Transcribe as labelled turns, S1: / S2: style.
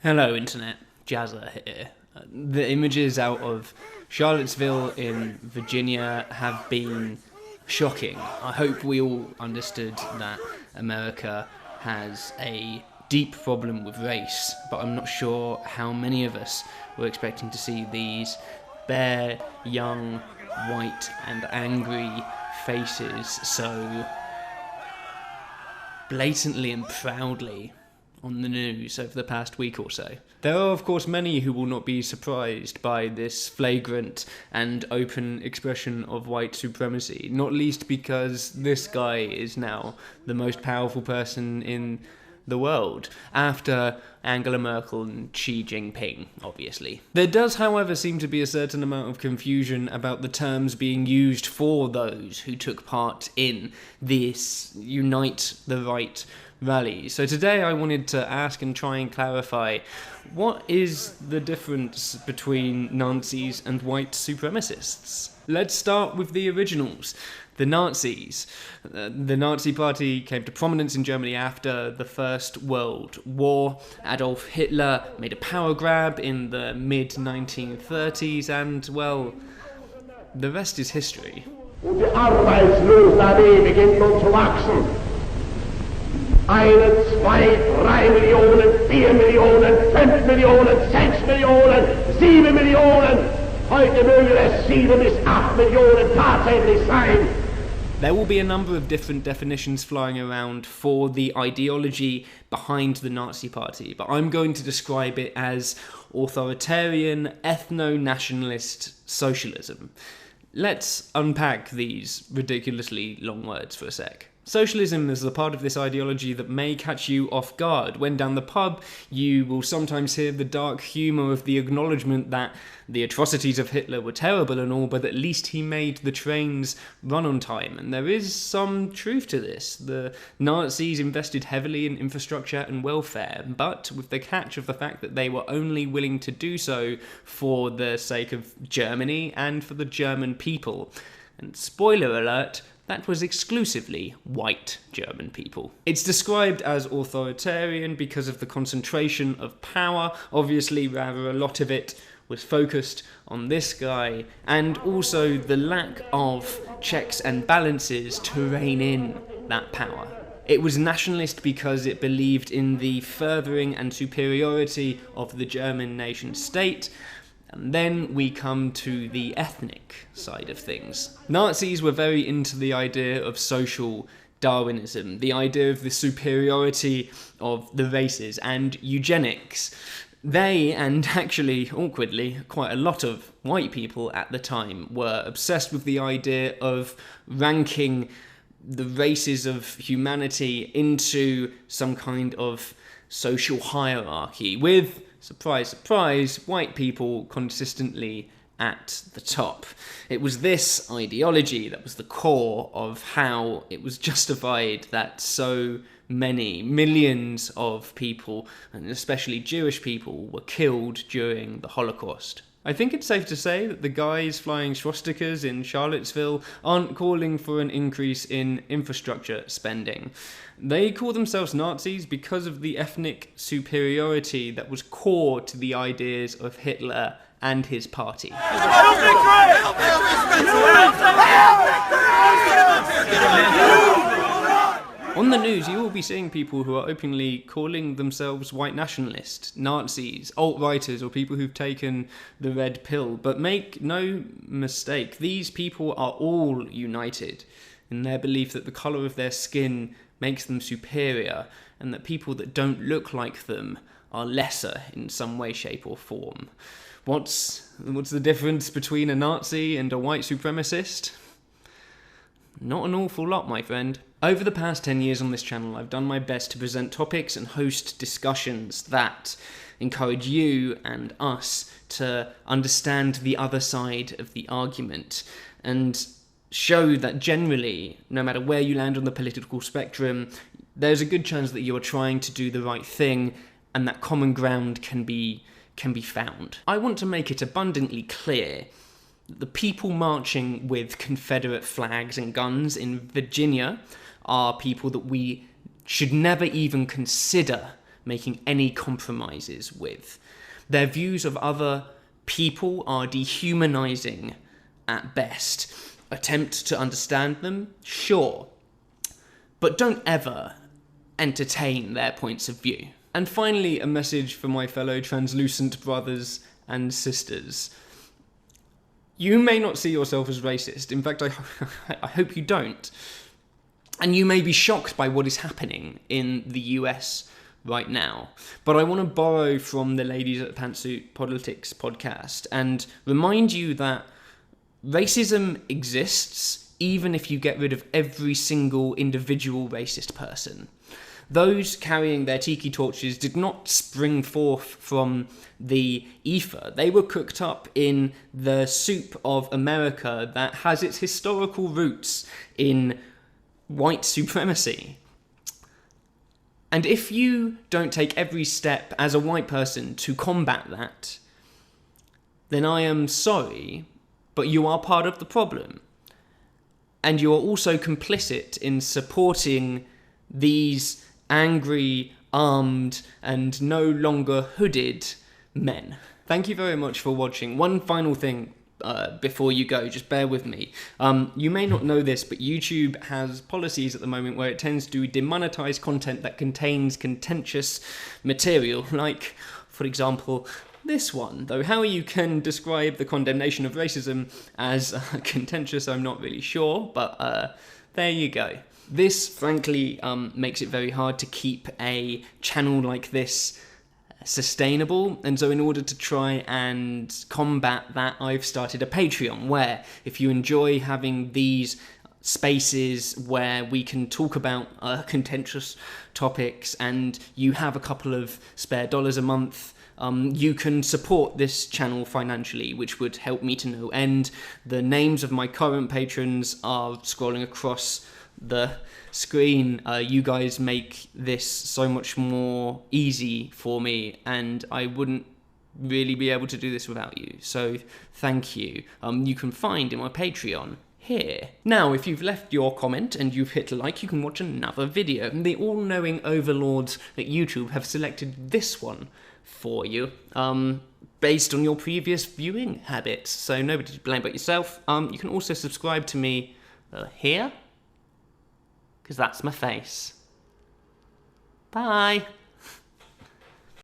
S1: Hello Internet, Jazza here. The images out of Charlottesville in Virginia have been shocking. I hope we all understood that America has a deep problem with race, but I'm not sure how many of us were expecting to see these bare, young, white and angry faces so blatantly and proudly on the news over the past week or so. There are of course many who will not be surprised by this flagrant and open expression of white supremacy, not least because this guy is now the most powerful person in the world, after Angela Merkel and Xi Jinping, obviously. There does, however, seem to be a certain amount of confusion about the terms being used for those who took part in this Unite the Right rally. So today I wanted to ask and try and clarify, what is the difference between Nazis and white supremacists? Let's start with the originals, the Nazis. The Nazi Party came to prominence in Germany after the First World War. Adolf Hitler made a power grab in the mid-1930s and, well, the rest is history.
S2: Und die arbeitslose Armee beginnt nun zu wachsen. 1, 2, 3 Millionen, 4 Millionen, 5 Millionen, 6 Millionen, 7 Millionen. Heute mögen es 7 bis 8 Millionen tatsächlich sein.
S1: There will be a number of different definitions flying around for the ideology behind the Nazi Party, but I'm going to describe it as authoritarian, ethno-nationalist socialism. Let's unpack these ridiculously long words for a sec. Socialism is the part of this ideology that may catch you off guard. When down the pub, you will sometimes hear the dark humour of the acknowledgement that the atrocities of Hitler were terrible and all, but at least he made the trains run on time. And there is some truth to this. The Nazis invested heavily in infrastructure and welfare, but with the catch of the fact that they were only willing to do so for the sake of Germany and for the German people. And spoiler alert, that was exclusively white German people. It's described as authoritarian because of the concentration of power. Obviously, rather a lot of it was focused on this guy, and also the lack of checks and balances to rein in that power. It was nationalist because it believed in the furthering and superiority of the German nation state. And then we come to the ethnic side of things. Nazis were very into the idea of social Darwinism, the idea of the superiority of the races, and eugenics. They, and actually, awkwardly, quite a lot of white people at the time, were obsessed with the idea of ranking the races of humanity into some kind of social hierarchy, with, surprise, surprise, white people consistently at the top. It was this ideology that was the core of how it was justified that so many millions of people, and especially Jewish people, were killed during the Holocaust. I think it's safe to say that the guys flying swastikas in Charlottesville aren't calling for an increase in infrastructure spending. They call themselves Nazis because of the ethnic superiority that was core to the ideas of Hitler and his party. On the news, you will be seeing people who are openly calling themselves white nationalists, Nazis, alt-righters, or people who've taken the red pill. But make no mistake, these people are all united in their belief that the colour of their skin makes them superior, and that people that don't look like them are lesser in some way, shape, or form. What's the difference between a Nazi and a white supremacist? Not an awful lot, my friend. Over the past 10 years on this channel, I've done my best to present topics and host discussions that encourage you and us to understand the other side of the argument and show that generally, no matter where you land on the political spectrum, there's a good chance that you are trying to do the right thing and that common ground can be found. I want to make it abundantly clear that the people marching with Confederate flags and guns in Virginia are people that we should never even consider making any compromises with. Their views of other people are dehumanizing at best. Attempt to understand them? Sure. But don't ever entertain their points of view. And finally, a message for my fellow translucent brothers and sisters. You may not see yourself as racist. In fact, I hope you don't. And you may be shocked by what is happening in the US right now. But I want to borrow from the ladies at the Pantsuit Politics podcast and remind you that racism exists even if you get rid of every single individual racist person. Those carrying their tiki torches did not spring forth from the ether. They were cooked up in the soup of America that has its historical roots in white supremacy. And if you don't take every step as a white person to combat that, then I am sorry, but you are part of the problem. And you are also complicit in supporting these angry, armed, and no longer hooded men. Thank you very much for watching. One final thing before you go, just bear with me. You may not know this, but YouTube has policies at the moment where it tends to demonetize content that contains contentious material, like, for example, this one. Though how you can describe the condemnation of racism as contentious, I'm not really sure, but there you go. This, frankly, makes it very hard to keep a channel like this sustainable, and so in order to try and combat that, I've started a Patreon where, if you enjoy having these spaces where we can talk about contentious topics and you have a couple of spare dollars a month, you can support this channel financially, which would help me to no end. The names of my current patrons are scrolling across the screen. You guys make this so much more easy for me, and I wouldn't really be able to do this without you, so thank you. You can find in my Patreon here. Now, if you've left your comment and you've hit like, you can watch another video. The all-knowing overlords at YouTube have selected this one for you, based on your previous viewing habits, so nobody to blame but yourself. You can also subscribe to me here, because that's my face. Bye.